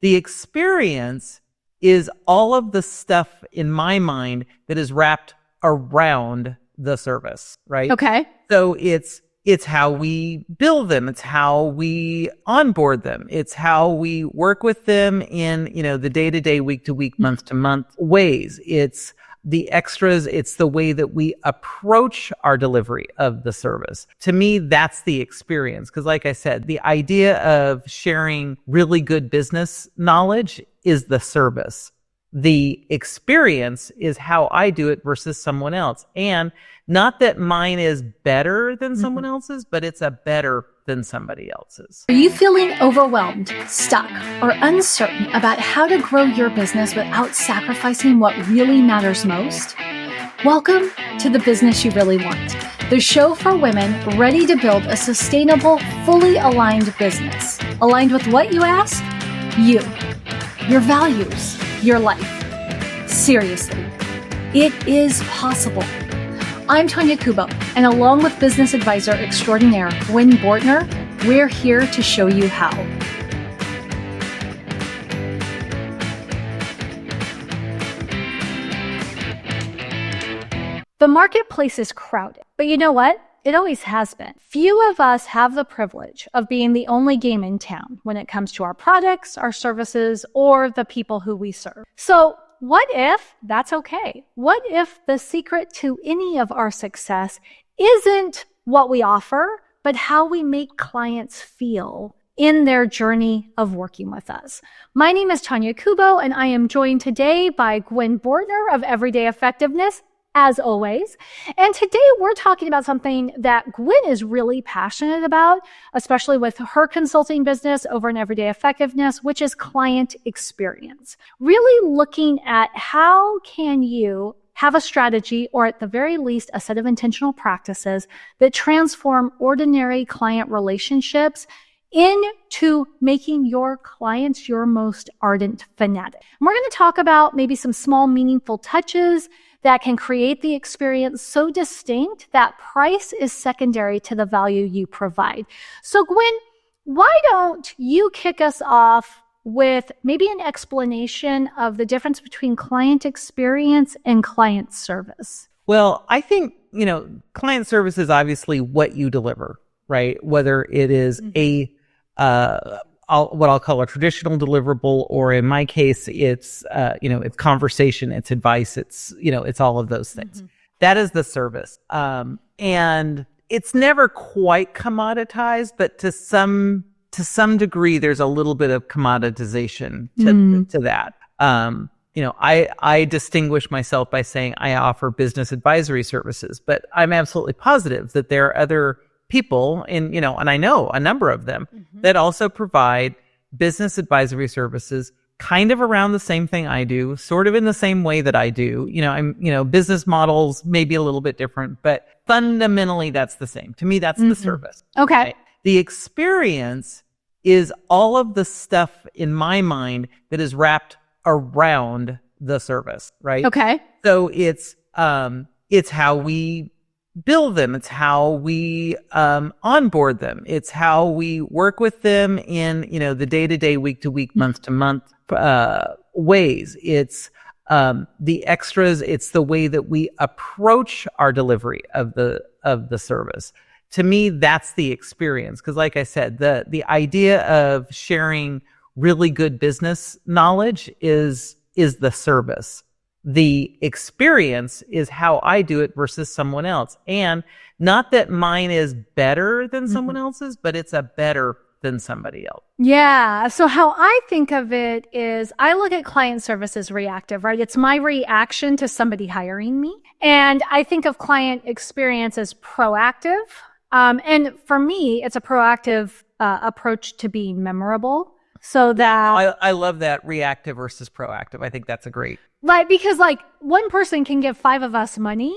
The experience is all of the stuff in my mind that is wrapped around the service, right? Okay. So it's how we build them. It's how we onboard them. It's how we work with them in, the day-to-day, week-to-week, month-to-month ways. It's the extras. It's the way that we approach our delivery of the service. To me, that's the experience. Because like I said, the idea of sharing really good business knowledge is the service. The experience is how I do it versus someone else. And not that mine is better than someone else's, but it's a better than somebody else's. Are you feeling overwhelmed, stuck, or uncertain about how to grow your business without sacrificing what really matters most? Welcome to The Business You Really Want, the show for women ready to build a sustainable, fully aligned business. Aligned with what, you ask? You, your values, your life. Seriously, it is possible. I'm Tonya Kubo, and along with business advisor extraordinaire Gwen Bortner, we're here to show you how. The marketplace is crowded, but you know what? It always has been. Few of us have the privilege of being the only game in town when it comes to our products, our services, or the people who we serve. So what if that's okay? What if the secret to any of our success isn't what we offer, but how we make clients feel in their journey of working with us? My name is Tonya Kubo, and I am joined today by Gwen Bortner of Everyday Effectiveness, as always. And today we're talking about something that Gwen is really passionate about, especially with her consulting business over in Everyday Effectiveness, which is client experience. Really looking at how can you have a strategy, or at the very least, a set of intentional practices that transform ordinary client relationships into making your clients your most ardent fanatic. And we're going to talk about maybe some small, meaningful touches that can create the experience so distinct that price is secondary to the value you provide. So Gwen, why don't you kick us off with maybe an explanation of the difference between client experience and client service? Well, I think, client service is obviously what you deliver, right? Whether it is what I'll call a traditional deliverable, or in my case, it's conversation, it's advice, it's all of those things. That is the service. And it's never quite commoditized, but to some degree, there's a little bit of commoditization to that. I distinguish myself by saying I offer business advisory services, but I'm absolutely positive that there are other people and I know a number of them that also provide business advisory services kind of around the same thing I do, sort of in the same way that I do. Business models may be a little bit different, but fundamentally that's the same. To me, that's the service. Okay. Right? The experience is all of the stuff in my mind that is wrapped around the service, right? Okay. So it's how we build them. It's how we onboard them. It's how we work with them in, the day-to-day, week-to-week, month-to-month ways. It's the extras. It's the way that we approach our delivery of the service. To me, that's the experience. Because like I said, the idea of sharing really good business knowledge is the service. The experience is how I do it versus someone else. And not that mine is better than someone else's, but it's a better than somebody else. Yeah. So how I think of it is I look at client service as reactive, right? It's my reaction to somebody hiring me. And I think of client experience as proactive. And for me, it's a proactive approach to being memorable. So that I love that, reactive versus proactive. I think that's a great. Right, because one person can give 5 of us money,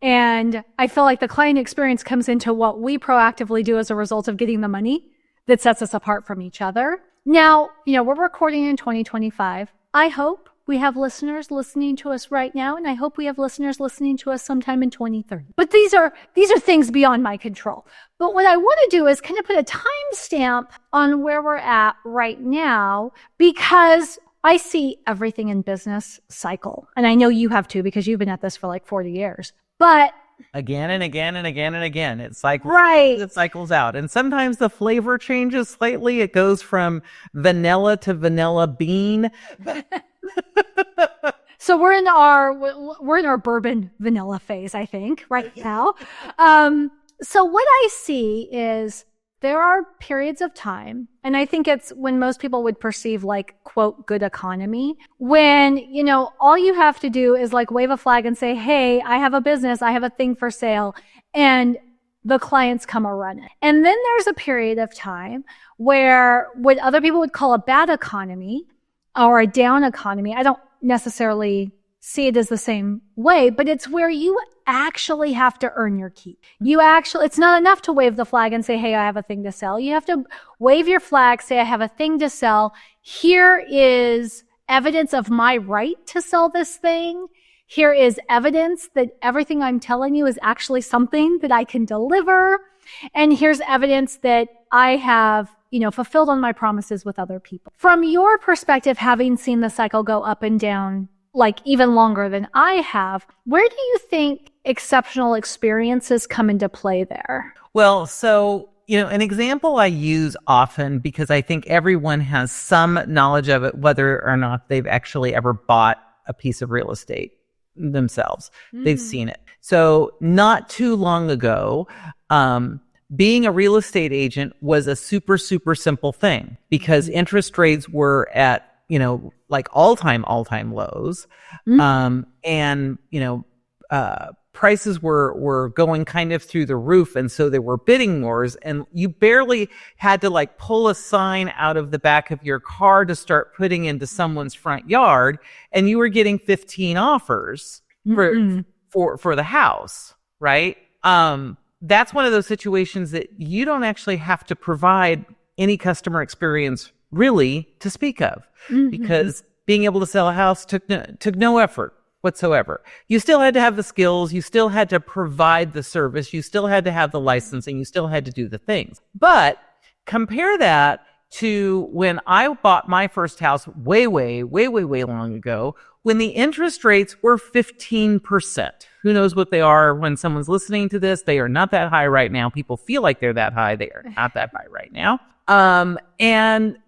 and I feel like the client experience comes into what we proactively do as a result of getting the money that sets us apart from each other. Now, we're recording in 2025. I hope we have listeners listening to us right now, and I hope we have listeners listening to us sometime in 2030. But these are things beyond my control. But what I want to do is kind of put a timestamp on where we're at right now, because I see everything in business cycle. And I know you have too, because you've been at this for like 40 years. But again and again and again and again, it cycles. Right. It cycles out. And sometimes the flavor changes slightly. It goes from vanilla to vanilla bean. So we're in our bourbon vanilla phase, I think, right now. So what I see is there are periods of time, and I think it's when most people would perceive like, quote, good economy, when, all you have to do is like wave a flag and say, hey, I have a business, I have a thing for sale, and the clients come a running. And then there's a period of time where what other people would call a bad economy or a down economy, I don't necessarily see it as the same way, but it's where you actually have to earn your keep. It's not enough to wave the flag and say, hey, I have a thing to sell. You have to wave your flag, say, I have a thing to sell. Here is evidence of my right to sell this thing. Here is evidence that everything I'm telling you is actually something that I can deliver. And here's evidence that I have, fulfilled on my promises with other people. From your perspective, having seen the cycle go up and down, like even longer than I have, where do you think exceptional experiences come into play there? Well, so, an example I use often, because I think everyone has some knowledge of it, whether or not they've actually ever bought a piece of real estate themselves. Mm-hmm. They've seen it. So not too long ago, being a real estate agent was a super, super simple thing, because interest rates were at, like all-time lows. Mm-hmm. And, prices were going kind of through the roof. And so there were bidding wars, and you barely had to like pull a sign out of the back of your car to start putting into someone's front yard. And you were getting 15 offers for the house, right? That's one of those situations that you don't actually have to provide any customer experience really to speak of, because being able to sell a house took no effort whatsoever. You still had to have the skills, you still had to provide the service, you still had to have the licensing, you still had to do the things. But compare that to when I bought my first house way long ago, when the interest rates were 15%. Who knows what they are when someone's listening to this? They are not that high right now. People feel like they're that high. They are not that high right now. And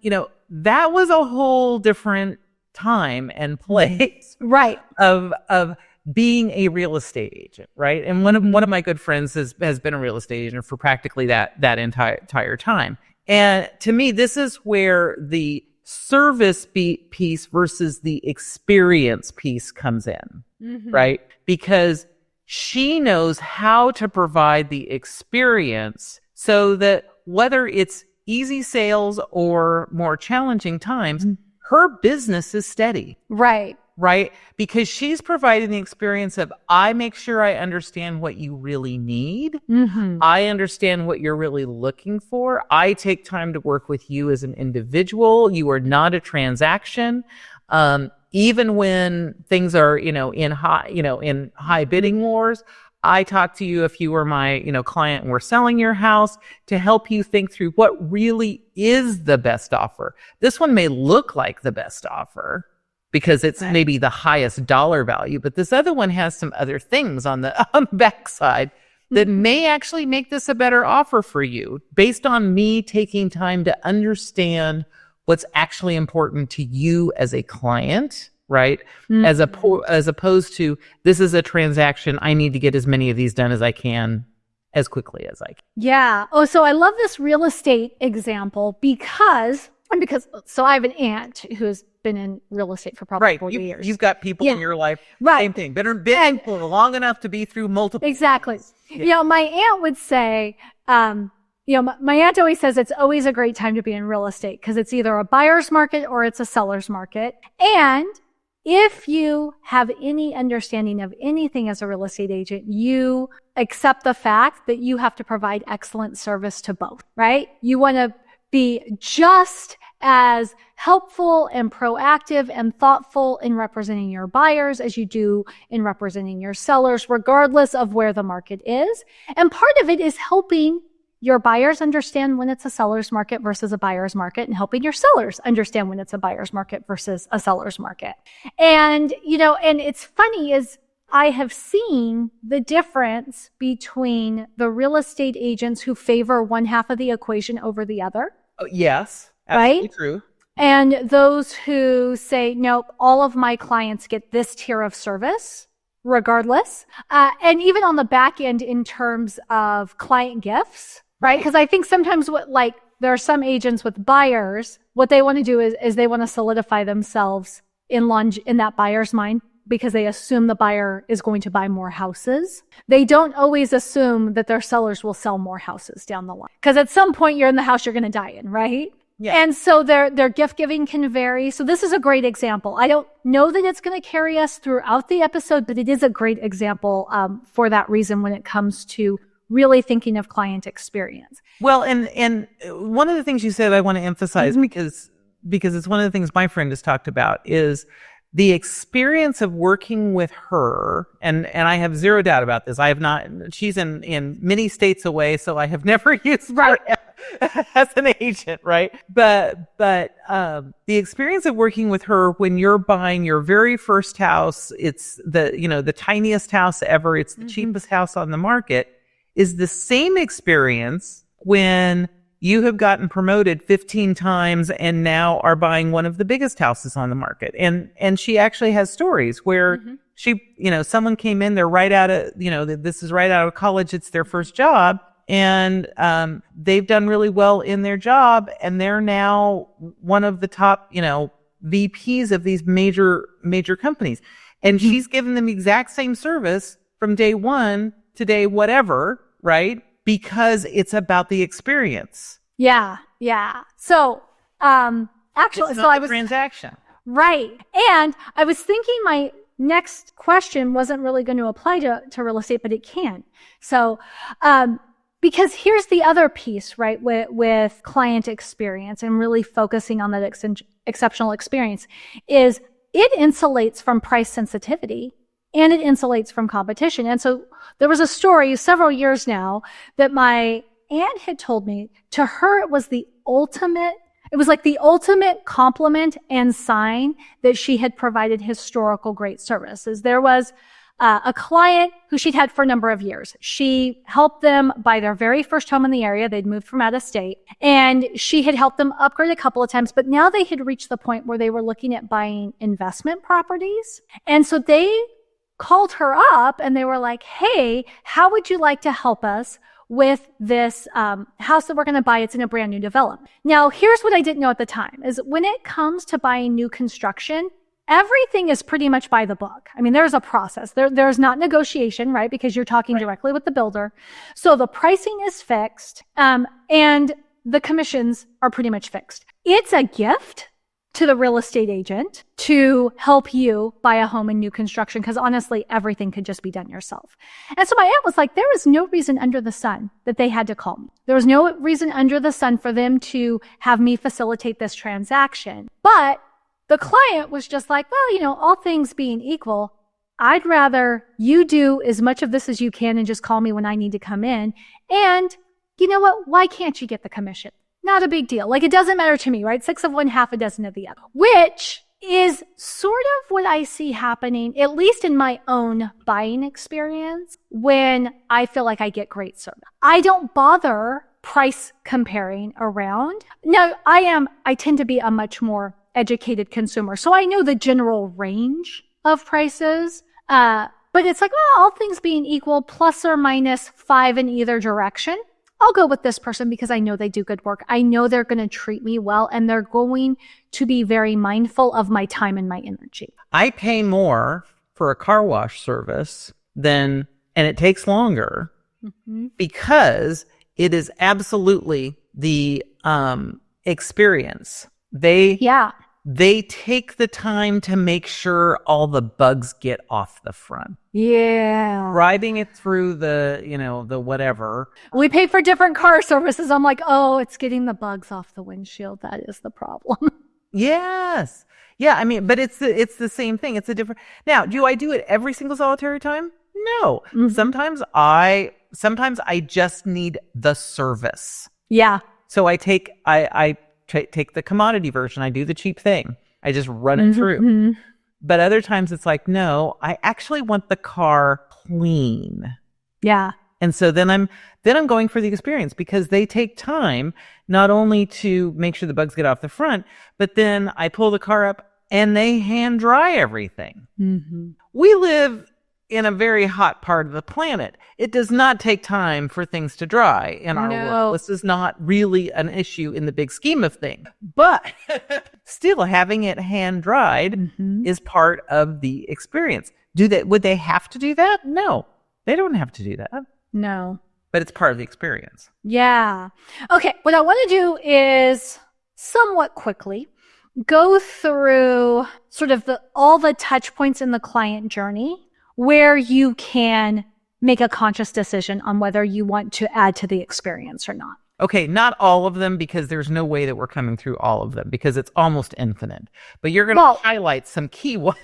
that was a whole different time and place, right, of being a real estate agent, right? And one of my good friends has been a real estate agent for practically that entire time. And to me, this is where the service piece versus the experience piece comes in, right? Because she knows how to provide the experience so that whether it's easy sales or more challenging times, her business is steady. Right. Right? Because she's providing the experience of, I make sure I understand what you really need. I understand what you're really looking for. I take time to work with you as an individual. You are not a transaction. Even when things are, in high bidding wars, I talk to you if you were my, client and we're selling your house, to help you think through what really is the best offer. This one may look like the best offer because it's maybe the highest dollar value, but this other one has some other things on the backside that may actually make this a better offer for you, based on me taking time to understand what's actually important to you as a client. Right? As opposed to, this is a transaction, I need to get as many of these done as I can, as quickly as I can. Yeah. Oh, so I love this real estate example because I have an aunt who's been in real estate for probably 40 years. You've got people in your life, same thing, been for long enough to be through multiple. Exactly. Yeah. My aunt would say, my aunt always says it's always a great time to be in real estate because it's either a buyer's market or it's a seller's market. And if you have any understanding of anything as a real estate agent, you accept the fact that you have to provide excellent service to both, right? You want to be just as helpful and proactive and thoughtful in representing your buyers as you do in representing your sellers, regardless of where the market is. And part of it is helping your buyers understand when it's a seller's market versus a buyer's market, and helping your sellers understand when it's a buyer's market versus a seller's market. And, and it's funny is I have seen the difference between the real estate agents who favor one half of the equation over the other. Oh, yes, absolutely right? True. And those who say, nope, all of my clients get this tier of service regardless. And even on the back end in terms of client gifts, right? Because I think sometimes there are some agents with buyers, what they want to do is they want to solidify themselves in that buyer's mind because they assume the buyer is going to buy more houses. They don't always assume that their sellers will sell more houses down the line. Because at some point you're in the house you're going to die in, right? Yeah. And so their gift giving can vary. So this is a great example. I don't know that it's going to carry us throughout the episode, but it is a great example for that reason when it comes to really thinking of client experience. Well, and one of the things you said I want to emphasize because it's one of the things my friend has talked about is the experience of working with her, and I have zero doubt about this. I have not, she's in many states away, so I have never used her as an agent, right? But the experience of working with her when you're buying your very first house, it's the tiniest house ever, it's the cheapest house on the market, is the same experience when you have gotten promoted 15 times and now are buying one of the biggest houses on the market. And she actually has stories where she, someone came in, they're right out of, this is right out of college. It's their first job. And they've done really well in their job. And they're now one of the top, VPs of these major companies. And she's given them the exact same service from day one to day whatever, right? Because it's about the experience. Yeah. So, actually, I was transaction. Right. And I was thinking my next question wasn't really going to apply to real estate, but it can. So, because here's the other piece, right, with client experience and really focusing on that exceptional experience is it insulates from price sensitivity. And it insulates from competition. And so there was a story several years now that my aunt had told me. To her, it was the ultimate compliment and sign that she had provided historical great services. There was a client who she'd had for a number of years. She helped them buy their very first home in the area. They'd moved from out of state. And she had helped them upgrade a couple of times. But now they had reached the point where they were looking at buying investment properties. And so they called her up and they were like, hey, how would you like to help us with this house that we're going to buy? It's in a brand new development. Now, here's what I didn't know at the time is when it comes to buying new construction, everything is pretty much by the book. I mean, there's a process. There's not negotiation, right? Because you're talking directly with the builder. So the pricing is fixed and the commissions are pretty much fixed. It's a gift to the real estate agent to help you buy a home in new construction because honestly, everything could just be done yourself. And so my aunt was like, there was no reason under the sun that they had to call me. There was no reason under the sun for them to have me facilitate this transaction. But the client was just like, well, all things being equal, I'd rather you do as much of this as you can and just call me when I need to come in. And you know what? Why can't you get the commission? Not a big deal. Like, it doesn't matter to me, right? 6 of one, half a dozen of the other, which is sort of what I see happening, at least in my own buying experience, when I feel like I get great service. I don't bother price comparing around. No, I tend to be a much more educated consumer. So I know the general range of prices. But it's like, well, all things being equal, plus or minus 5 in either direction, I'll go with this person because I know they do good work. I know they're going to treat me well and they're going to be very mindful of my time and my energy. I pay more for a car wash service and it takes longer because it is absolutely the experience. They they take the time to make sure all the bugs get off the front. Yeah. Driving it through the, the whatever. We pay for different car services. I'm like, oh, it's getting the bugs off the windshield. That is the problem. Yes. Yeah, I mean, but it's the same thing. It's a different. Now, do I do it every single solitary time? No. Mm-hmm. Sometimes I just need the service. Yeah. So I take the commodity version. I do the cheap thing. I just run it through. Mm-hmm. But other times it's like, no, I actually want the car clean. Yeah. And so then I'm going for the experience, because they take time not only to make sure the bugs get off the front, but then I pull the car up and they hand dry everything. Mm-hmm. We live in a very hot part of the planet. It does not take time for things to dry in our world. This is not really an issue in the big scheme of things. But still, having it hand dried is part of the experience. Would they have to do that? No, they don't have to do that. No. But it's part of the experience. Yeah. Okay. What I want to do is somewhat quickly go through sort of all the touch points in the client journey where you can make a conscious decision on whether you want to add to the experience or not. Okay, not all of them, because there's no way that we're coming through all of them, because it's almost infinite. But you're going to highlight some key ones.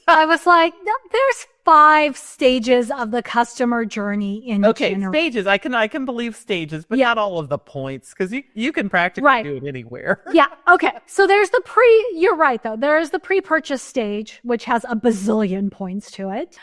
I was like, no, there's 5 stages of the customer journey in general. Stages. I can believe stages, but not all of the points, because you can practically do it anywhere. Yeah. Okay. So there's you're right though. There is the pre-purchase stage, which has a bazillion points to it.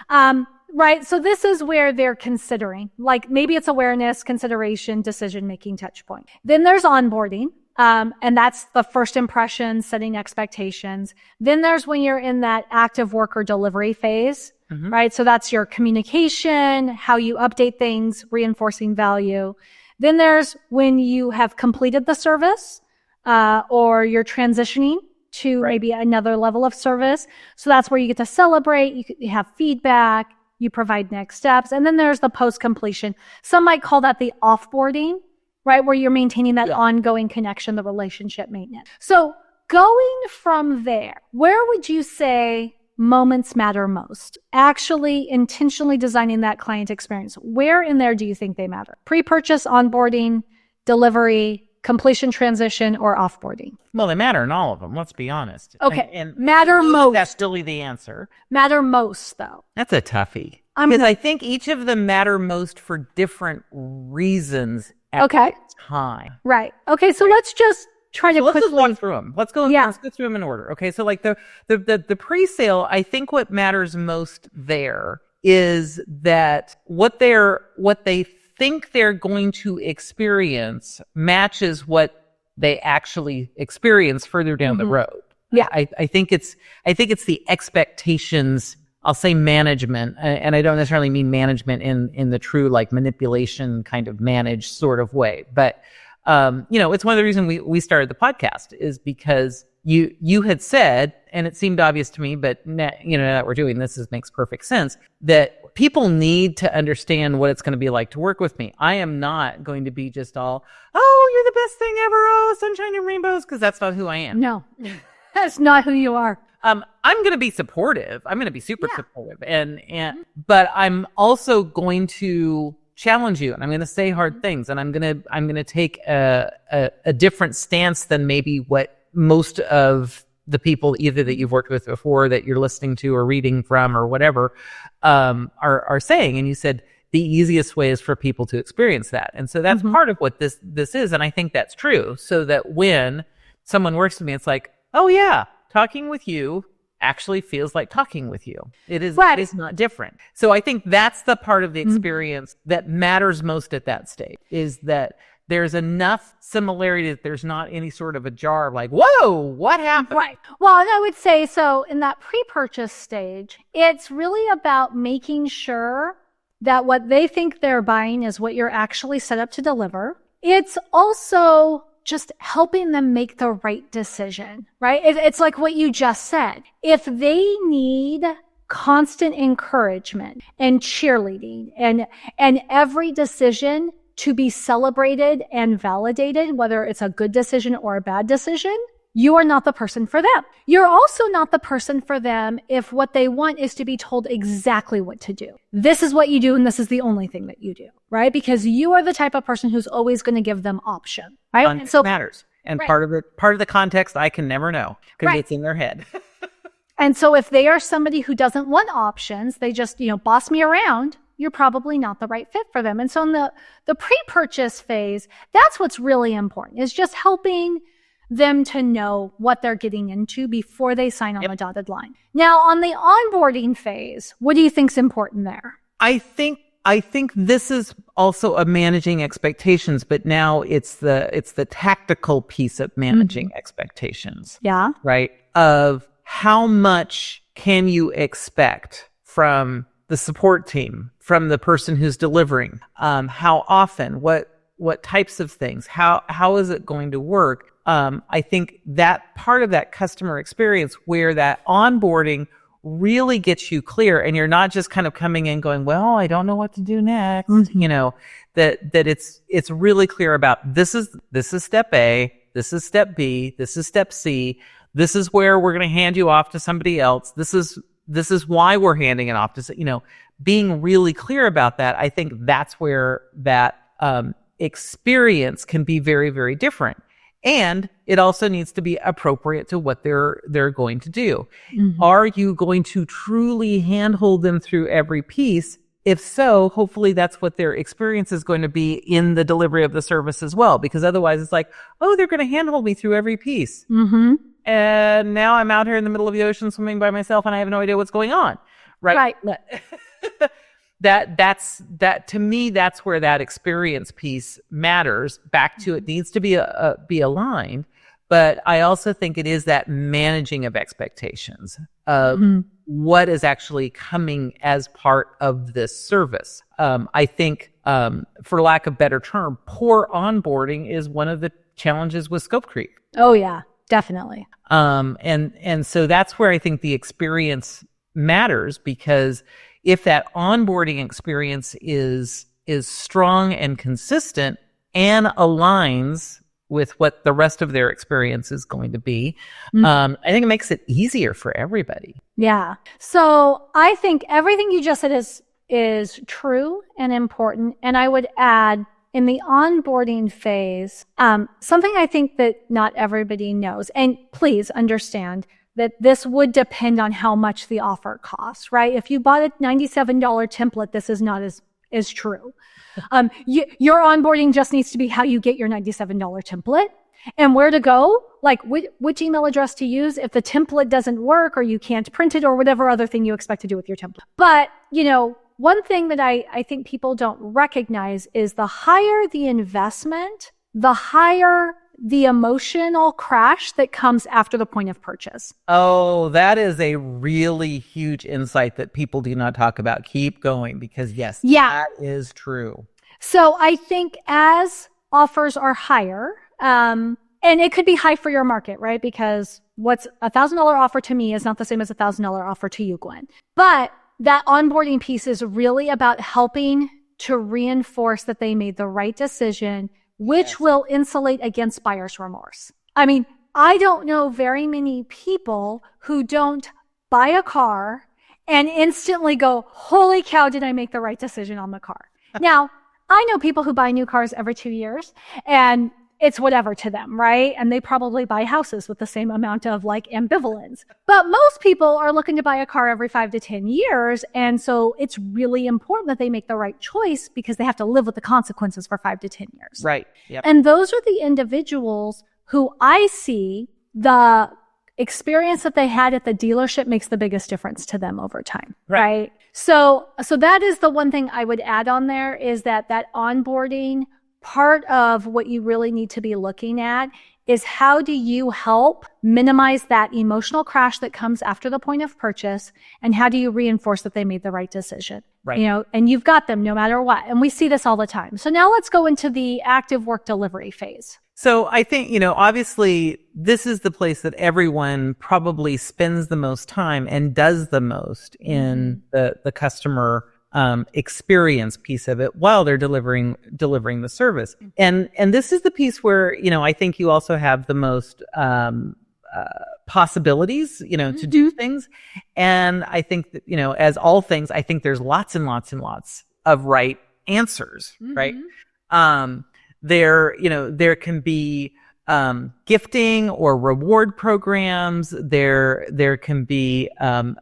Right. So this is where they're considering, like maybe it's awareness, consideration, decision-making touch point. Then there's onboarding. And that's the first impression, setting expectations. Then there's when you're in that active work or delivery phase, right? So that's your communication, how you update things, reinforcing value. Then there's when you have completed the service, or you're transitioning to maybe another level of service. So that's where you get to celebrate, you have feedback, you provide next steps. And then there's the post-completion. Some might call that the offboarding, right? Where you're maintaining that ongoing connection, the relationship maintenance. So going from there, where would you say moments matter most? Actually intentionally designing that client experience. Where in there do you think they matter? Pre-purchase, onboarding, delivery, completion, transition, or offboarding? Well, they matter in all of them. Let's be honest. Okay. And matter most. That's still the answer. Matter most, though. That's a toughie. Because I think each of them matter most for different reasons at the time. Right. Okay. So let's just try to quickly let's just walk through them. Let's go through them in order. Okay. So like the pre-sale, I think what matters most there is that what they think they're going to experience matches what they actually experience further down the road. Yeah. I think it's the expectations, I'll say management, and I don't necessarily mean management in the true like manipulation kind of managed sort of way. But, it's one of the reasons we started the podcast is because you had said, and it seemed obvious to me, but now that we're doing this, makes perfect sense, that people need to understand what it's going to be like to work with me. I am not going to be just all, oh, you're the best thing ever. Oh, sunshine and rainbows. Because that's not who I am. No, that's not who you are. I'm going to be supportive. I'm going to be super supportive. But I'm also going to challenge you, and I'm going to say hard things, and I'm going to take a different stance than maybe what most of the people either that you've worked with before, that you're listening to or reading from or whatever, are saying. And you said the easiest way is for people to experience that. And so that's part of what this is. And I think that's true. So that when someone works with me, it's like, oh yeah, talking with you actually feels like talking with you. It is not different. So I think that's the part of the experience that matters most at that stage, is that there's enough similarity that there's not any sort of a jar of like, whoa, what happened? Right. Well, and I would say, so in that pre-purchase stage, it's really about making sure that what they think they're buying is what you're actually set up to deliver. It's also just helping them make the right decision, right? It's like what you just said. If they need constant encouragement and cheerleading and every decision to be celebrated and validated, whether it's a good decision or a bad decision, you are not the person for them. You're also not the person for them if what they want is to be told exactly what to do. This is what you do, and this is the only thing that you do, right? Because you are the type of person who's always going to give them option, right? And so matters. And part of the context I can never know because it's in their head. And so if they are somebody who doesn't want options, they just, boss me around, you're probably not the right fit for them. And so in the pre-purchase phase, that's what's really important, is just helping them to know what they're getting into before they sign on the dotted line. Now, on the onboarding phase, what do you think's important there? I think this is also a managing expectations, but now it's the tactical piece of managing expectations. Yeah. Right? Of how much can you expect from the support team, from the person who's delivering? How often? What types of things? How is it going to work? I think that part of that customer experience where that onboarding really gets you clear and you're not just kind of coming in going, well, I don't know what to do next. That it's really clear about this is step A, this is step B, this is step C. This is where we're going to hand you off to somebody else. This is why we're handing it off to, being really clear about that. I think that's where that experience can be very, very different. And it also needs to be appropriate to what they're going to do. Are you going to truly handhold them through every piece? If so, hopefully that's what their experience is going to be in the delivery of the service as well. Because otherwise it's like, oh, they're going to handhold me through every piece. And now I'm out here in the middle of the ocean swimming by myself and I have no idea what's going on. Right. That to me, that's where that experience piece matters. Back to it needs to be aligned. But I also think it is that managing of expectations of what is actually coming as part of this service. I think, for lack of better term, poor onboarding is one of the challenges with scope creep. Oh yeah, definitely. And so that's where I think the experience matters, because if that onboarding experience is strong and consistent and aligns with what the rest of their experience is going to be, I think it makes it easier for everybody. Yeah. So I think everything you just said is true and important. And I would add, in the onboarding phase, something I think that not everybody knows, and please understand that this would depend on how much the offer costs, right? If you bought a $97 template, this is not as true. Your onboarding just needs to be how you get your $97 template and where to go, like which email address to use if the template doesn't work or you can't print it or whatever other thing you expect to do with your template. But, one thing that I think people don't recognize is the higher the investment, the higher the emotional crash that comes after the point of purchase. Oh, that is a really huge insight that people do not talk about. Keep going, because yes, that is true. So I think as offers are higher, and it could be high for your market, right? Because what's a $1,000 offer to me is not the same as a $1,000 offer to you, Gwen. But that onboarding piece is really about helping to reinforce that they made the right decision, which will insulate against buyer's remorse. I mean, I don't know very many people who don't buy a car and instantly go, holy cow, did I make the right decision on the car? Now, I know people who buy new cars every 2 years and it's whatever to them, right? And they probably buy houses with the same amount of ambivalence. But most people are looking to buy a car every 5 to 10 years. And so it's really important that they make the right choice because they have to live with the consequences for 5 to 10 years. Right. Yep. And those are the individuals who I see the experience that they had at the dealership makes the biggest difference to them over time. Right? So that is the one thing I would add on there, is that onboarding part of what you really need to be looking at is how do you help minimize that emotional crash that comes after the point of purchase, and how do you reinforce that they made the right decision? Right. And you've got them no matter what. And we see this all the time. So now let's go into the active work delivery phase. So I think, obviously this is the place that everyone probably spends the most time and does the most in the customer experience piece of it while they're delivering the service. And this is the piece where, I think you also have the most possibilities, to do things. And I think that, as all things, I think there's lots and lots and lots of right answers, right? There can be gifting or reward programs. There can be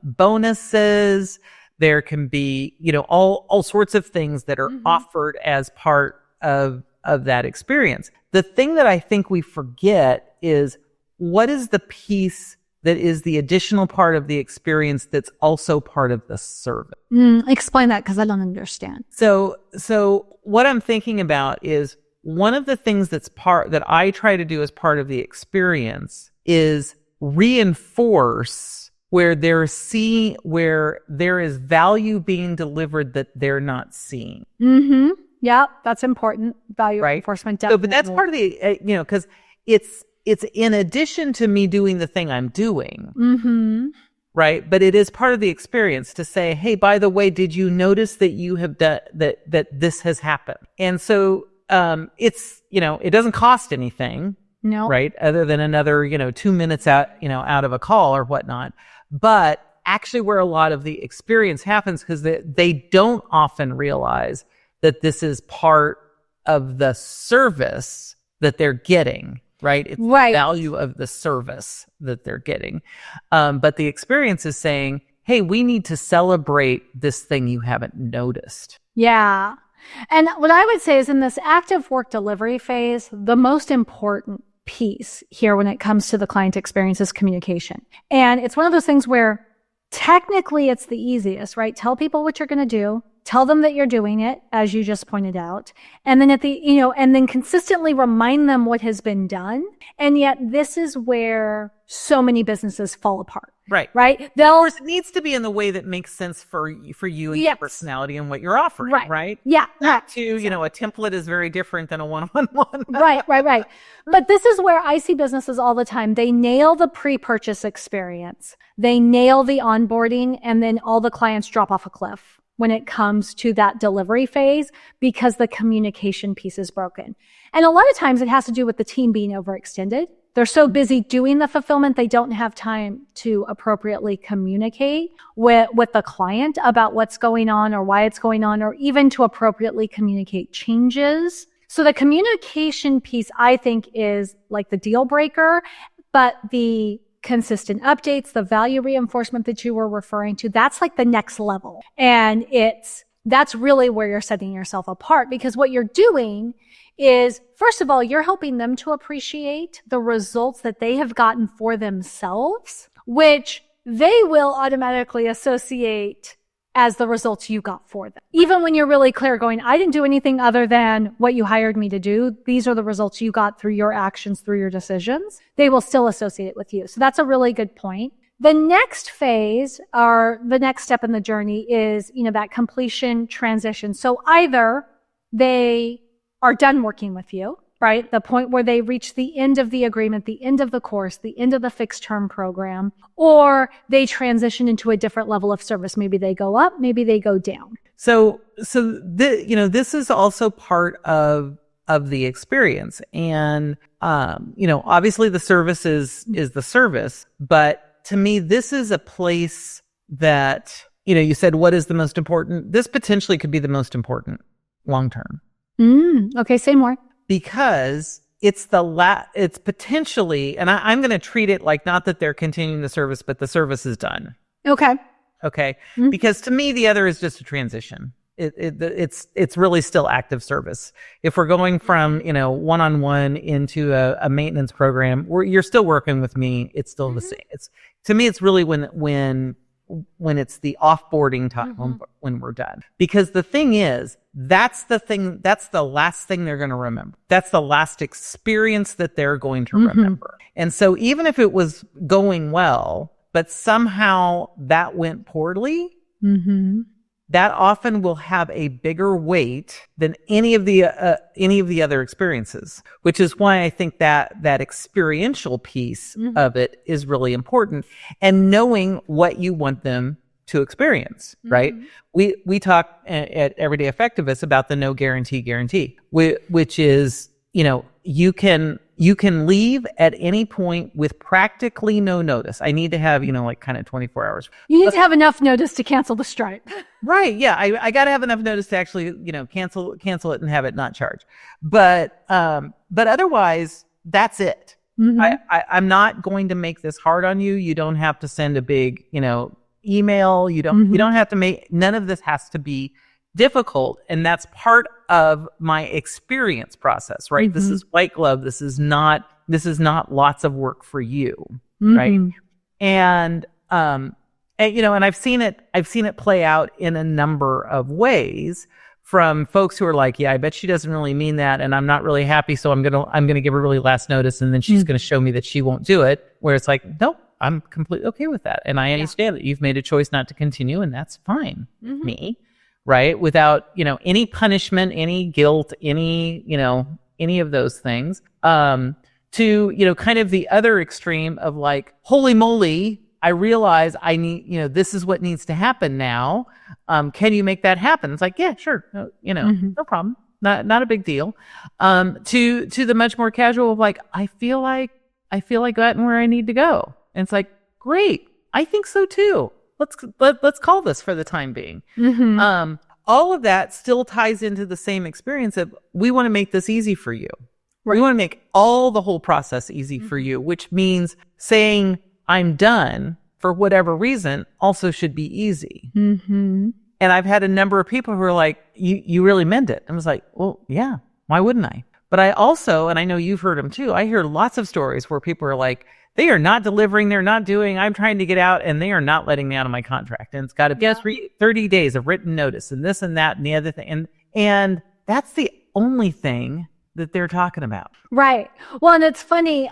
bonuses. There can be, all sorts of things that are offered as part of that experience. The thing that I think we forget is, what is the piece that is the additional part of the experience that's also part of the service? Explain that, because I don't understand. So what I'm thinking about is, one of the things that I try to do as part of the experience is reinforce where there is value being delivered that they're not seeing. Yeah, that's important. Value reinforcement. Definitely. So, but that's part of the, because it's in addition to me doing the thing I'm doing. Right. But it is part of the experience to say, hey, by the way, did you notice that you have done that this has happened? And so, it's, it doesn't cost anything. No. Right. Other than another, 2 minutes out of a call or whatnot. But actually where a lot of the experience happens, because they don't often realize that this is part of the service that they're getting, right? It's the value of the service that they're getting. But the experience is saying, hey, we need to celebrate this thing you haven't noticed. Yeah. And what I would say is, in this active work delivery phase, the most important piece here when it comes to the client experience is communication. And it's one of those things where technically it's the easiest, right? Tell people what you're going to do. Tell them that you're doing it, as you just pointed out. And then and then consistently remind them what has been done. And yet this is where so many businesses fall apart. Right. Of course, it needs to be in the way that makes sense for you and your personality and what you're offering. Right. Yeah. A template is very different than a one-on-one. Right. But this is where I see businesses all the time. They nail the pre-purchase experience. They nail the onboarding, and then all the clients drop off a cliff when it comes to that delivery phase, because the communication piece is broken. And a lot of times it has to do with the team being overextended. They're so busy doing the fulfillment, they don't have time to appropriately communicate with the client about what's going on or why it's going on, or even to appropriately communicate changes. So the communication piece, I think, is like the deal breaker, but the consistent updates, the value reinforcement that you were referring to, that's like the next level. And that's really where you're setting yourself apart, because what you're doing is, first of all, you're helping them to appreciate the results that they have gotten for themselves, which they will automatically associate as the results you got for them. Even when you're really clear going, I didn't do anything other than what you hired me to do. These are the results you got through your actions, through your decisions. They will still associate it with you. So that's a really good point. The next phase, or the next step in the journey, is, that completion transition. So either they are done working with you, right? The point where they reach the end of the agreement, the end of the course, the end of the fixed term program, or they transition into a different level of service. Maybe they go up, maybe they go down. So this is also part of the experience. And, obviously the service is the service, but to me, this is a place that, you said, what is the most important? This potentially could be the most important long-term. Okay. Say more. Because it's it's potentially, and I'm going to treat it like, not that they're continuing the service, but the service is done. Okay. Because to me, the other is just a transition. It's really still active service. If we're going from, one-on-one into a maintenance program, you're still working with me. It's still the same. To me, it's really when it's the offboarding time, when we're done. Because the thing is, that's the last thing they're going to remember. That's the last experience that they're going to remember. And so even if it was going well, but somehow that went poorly, that often will have a bigger weight than any of the other experiences, which is why I think that experiential piece of it is really important, and knowing what you want them to experience, right? We talk at Everyday Effectiveness about the no guarantee, which is, you can leave at any point with practically no notice. I need to have, like kind of 24 hours. You need to have enough notice to cancel the Stripe. Right. Yeah. I got to have enough notice to actually, cancel it and have it not charge. But otherwise that's it. Mm-hmm. I'm not going to make this hard on you. You don't have to send a big, email. You don't have to make, none of this has to be difficult. And that's part of my experience process, right? This is white glove. This is not lots of work for you. Right. And I've seen it play out in a number of ways from folks who are like, yeah, I bet she doesn't really mean that. And I'm not really happy. So I'm going to give her really last notice. And then she's going to show me that she won't do it. Where it's like, nope, I'm completely okay with that. And I understand that you've made a choice not to continue, and that's fine. Me. Right. Without, any punishment, any guilt, any of those things, to, kind of the other extreme of like, holy moly, I realize I need, this is what needs to happen now. Can you make that happen? It's like, yeah, sure. No problem. Not a big deal. To the much more casual of like, I feel like gotten where I need to go. And it's like, great. I think so too. Let's call this for the time being. All of that still ties into the same experience of we want to make this easy for you. Right. We want to make the whole process easy for you, which means saying I'm done for whatever reason also should be easy. And I've had a number of people who are like, you really meant it. And I was like, well, yeah, why wouldn't I? But I also, and I know you've heard them too, I hear lots of stories where people are like, they are not delivering, they're not doing, I'm trying to get out, and they are not letting me out of my contract. And it's got to be 30 days of written notice and this and that and the other thing. And that's the only thing that they're talking about. Right. Well, and it's funny,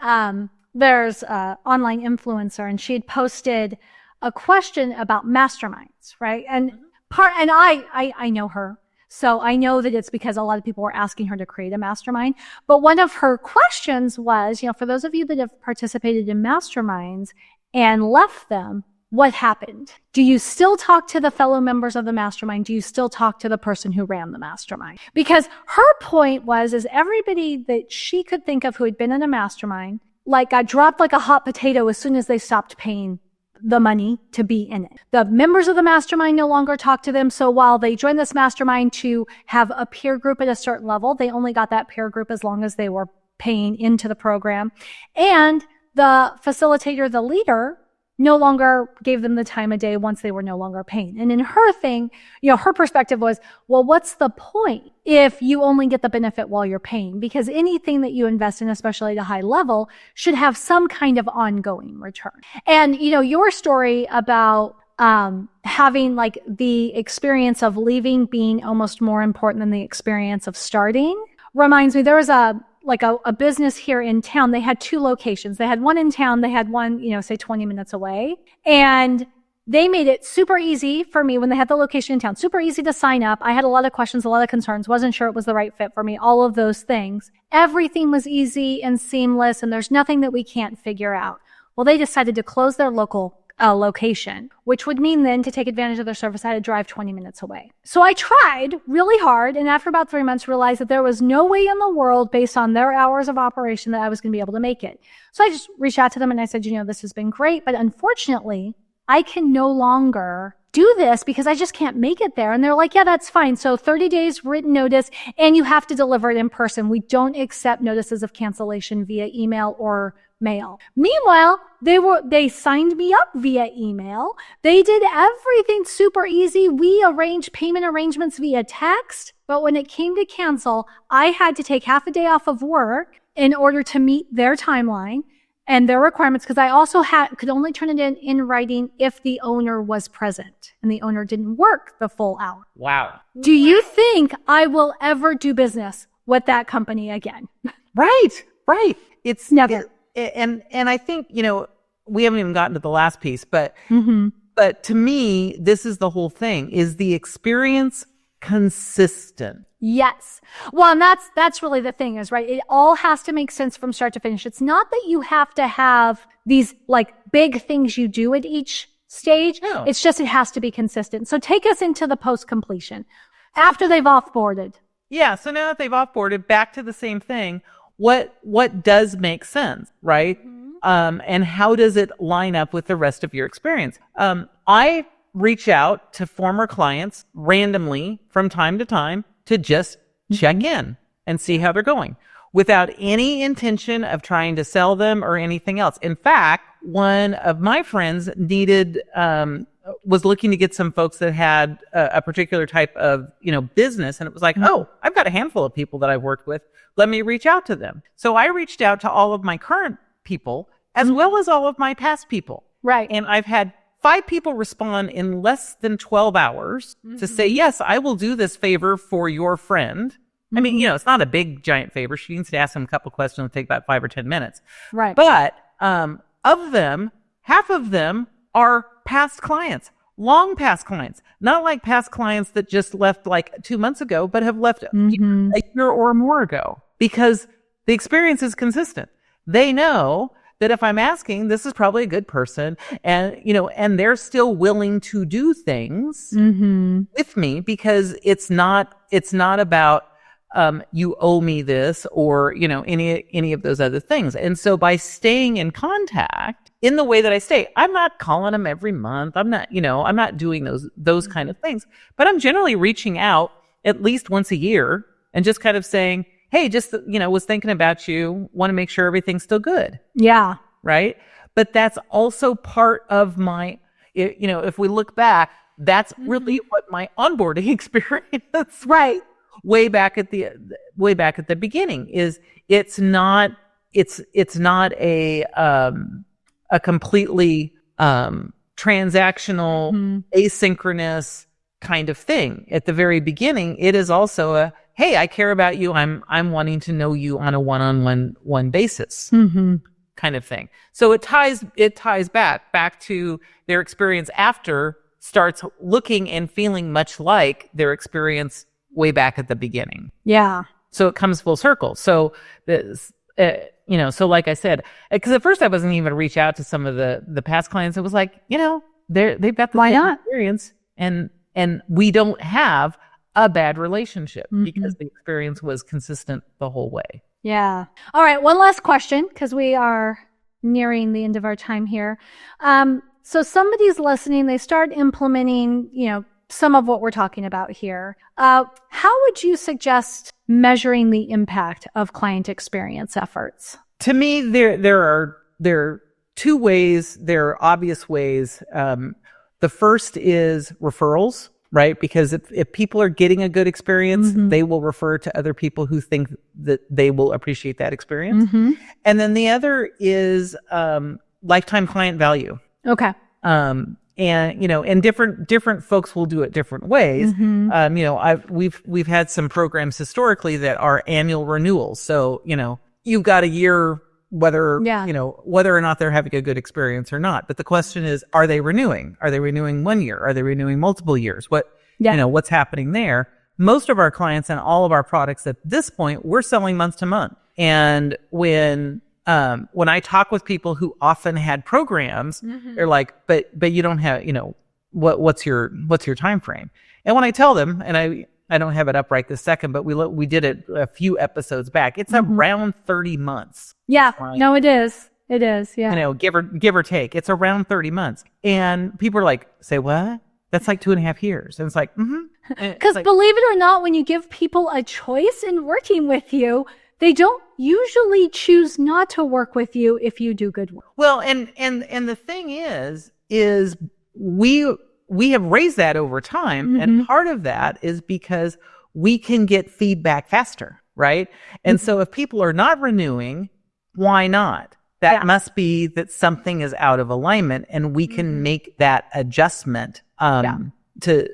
there's an online influencer, and she had posted a question about masterminds, right? And I know her. So I know that it's because a lot of people were asking her to create a mastermind. But one of her questions was, for those of you that have participated in masterminds and left them, what happened? Do you still talk to the fellow members of the mastermind? Do you still talk to the person who ran the mastermind? Because her point is everybody that she could think of who had been in a mastermind, like got dropped like a hot potato as soon as they stopped paying the money to be in it. The members of the mastermind no longer talk to them. So while they joined this mastermind to have a peer group at a certain level, they only got that peer group as long as they were paying into the program. And the facilitator, the leader, no longer gave them the time of day once they were no longer paying. And in her thing, her perspective was, well, what's the point if you only get the benefit while you're paying? Because anything that you invest in, especially at a high level, should have some kind of ongoing return. And, your story about having like the experience of leaving being almost more important than the experience of starting reminds me, there was a business here in town. They had 2 locations. They had one in town. They had one, say 20 minutes away. And they made it super easy for me when they had the location in town, super easy to sign up. I had a lot of questions, a lot of concerns, wasn't sure it was the right fit for me, all of those things. Everything was easy and seamless, and there's nothing that we can't figure out. Well, they decided to close their local location, which would mean then to take advantage of their service, I had to drive 20 minutes away. So I tried really hard, and after about 3 months realized that there was no way in the world based on their hours of operation that I was going to be able to make it. So I just reached out to them and I said, this has been great, but unfortunately I can no longer do this because I just can't make it there. And they're like, yeah, that's fine. So 30 days written notice, and you have to deliver it in person. We don't accept notices of cancellation via email or mail. Meanwhile, they signed me up via email. They did everything super easy. We arranged payment arrangements via text. But when it came to cancel, I had to take half a day off of work in order to meet their timeline and their requirements, because I also could only turn it in writing if the owner was present, and the owner didn't work the full hour. Wow. Do you think I will ever do business with that company again? Right. It's never. And I think, we haven't even gotten to the last piece, but to me, this is the whole thing. Is the experience consistent? Yes. Well, and that's really the thing is, right? It all has to make sense from start to finish. It's not that you have to have these like big things you do at each stage. No. It's just, it has to be consistent. So take us into the post-completion after they've offboarded. Yeah. So now that they've offboarded, back to the same thing. what does make sense, right? And how does it line up with the rest of your experience? I reach out to former clients randomly from time to time to just check in and see how they're going without any intention of trying to sell them or anything else. In fact, one of my friends was looking to get some folks that had a particular type of, business. And it was like, oh, I've got a handful of people that I've worked with. Let me reach out to them. So I reached out to all of my current people as well as all of my past people. Right. And I've had 5 people respond in less than 12 hours to say, yes, I will do this favor for your friend. I mean, it's not a big, giant favor. She needs to ask them a couple questions. It'll take about 5 or 10 minutes. Right. But of them, half of them are past clients, long past clients, not like past clients that just left like 2 months ago, but have left a year or more ago, because the experience is consistent. They know that if I'm asking, this is probably a good person, and and they're still willing to do things with me, because it's not about you owe me this or any of those other things. And so by staying in contact in the way that I stay, I'm not calling them every month. I'm not doing those kind of things, but I'm generally reaching out at least once a year and just kind of saying, hey, just, was thinking about you, want to make sure everything's still good. Yeah. Right. But that's also part of my, if we look back, that's really what my onboarding experience, right, way back at the beginning is. It's not a completely transactional, asynchronous kind of thing. At the very beginning, it is also a, hey, I care about you. I'm wanting to know you on a one-on-one basis kind of thing. So it ties back to their experience after starts looking and feeling much like their experience way back at the beginning. Yeah. So it comes full circle. So this, so like I said, because at first I wasn't even reach out to some of the past clients. It was like, they've got the same experience, and we don't have a bad relationship because the experience was consistent the whole way. Yeah. All right. One last question, because we are nearing the end of our time here. So somebody's listening, they start implementing, some of what we're talking about here. How would you suggest measuring the impact of client experience efforts? To me, there are 2 ways. There are obvious ways. The first is referrals, right? Because if people are getting a good experience, they will refer to other people who think that they will appreciate that experience. And then the other is lifetime client value. Okay. And different folks will do it different ways. We've had some programs historically that are annual renewals. So, you've got a year, whether or not they're having a good experience or not. But the question is, are they renewing? Are they renewing 1 year? Are they renewing multiple years? What's happening there? Most of our clients and all of our products at this point, we're selling month to month. And when I talk with people who often had programs, they're like, but you don't have, what's your time frame? And when I tell them, and I don't have it up right this second, but we did it a few episodes back. It's around 30 months. Yeah. Right? No, it is. It is. Yeah. Give or take. It's around 30 months. And people are like, say what? That's like 2.5 years. And it's like, Because believe it or not, when you give people a choice in working with you, they don't usually choose not to work with you if you do good work. Well, and the thing is we have raised that over time. And part of that is because we can get feedback faster, right? And so if people are not renewing, why not? That must be that something is out of alignment, and we can make that adjustment to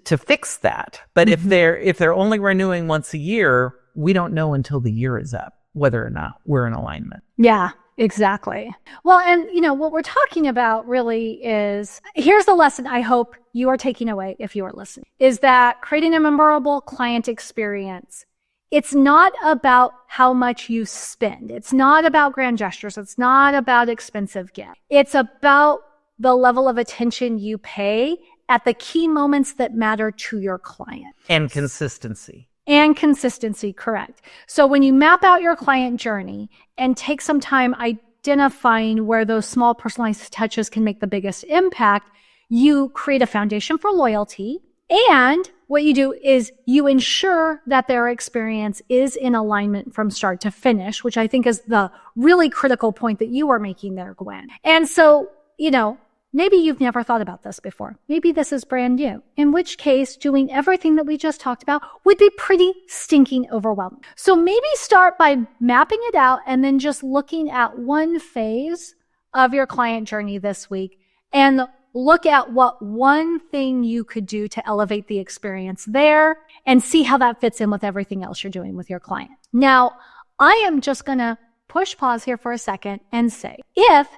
fix that. But if they're only renewing once a year, we don't know until the year is up whether or not we're in alignment. Yeah, exactly. Well, and what we're talking about really is, here's the lesson I hope you are taking away if you are listening, is that creating a memorable client experience, it's not about how much you spend. It's not about grand gestures. It's not about expensive gifts. It's about the level of attention you pay at the key moments that matter to your client. And consistency. And consistency, correct. So when you map out your client journey and take some time identifying where those small personalized touches can make the biggest impact, you create a foundation for loyalty. And what you do is you ensure that their experience is in alignment from start to finish, which I think is the really critical point that you are making there, Gwen. And so, maybe you've never thought about this before. Maybe this is brand new, in which case doing everything that we just talked about would be pretty stinking overwhelming. So maybe start by mapping it out and then just looking at one phase of your client journey this week and look at what one thing you could do to elevate the experience there and see how that fits in with everything else you're doing with your client. Now, I am just going to push pause here for a second and say, if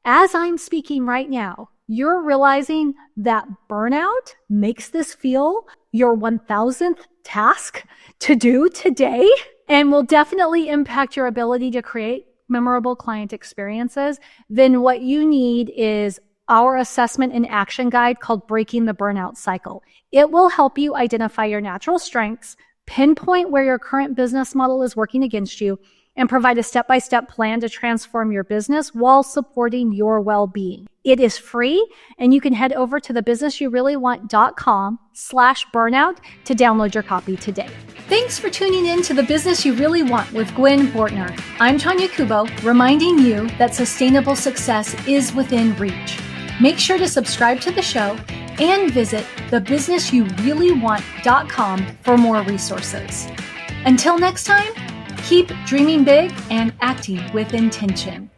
as I'm speaking right now, you're realizing that burnout makes this feel your 1000th task to do today and will definitely impact your ability to create memorable client experiences, then what you need is our assessment and action guide called Breaking the Burnout Cycle. It will help you identify your natural strengths, pinpoint where your current business model is working against you, and provide a step-by-step plan to transform your business while supporting your well-being. It is free, and you can head over to thebusinessyoureallyWant.com/burnout to download your copy today. Thanks for tuning in to The Business You Really Want with Gwen Bortner. I'm Tonya Kubo, reminding you that sustainable success is within reach. Make sure to subscribe to the show and visit thebusinessyoureallyWant.com for more resources. Until next time, keep dreaming big and acting with intention.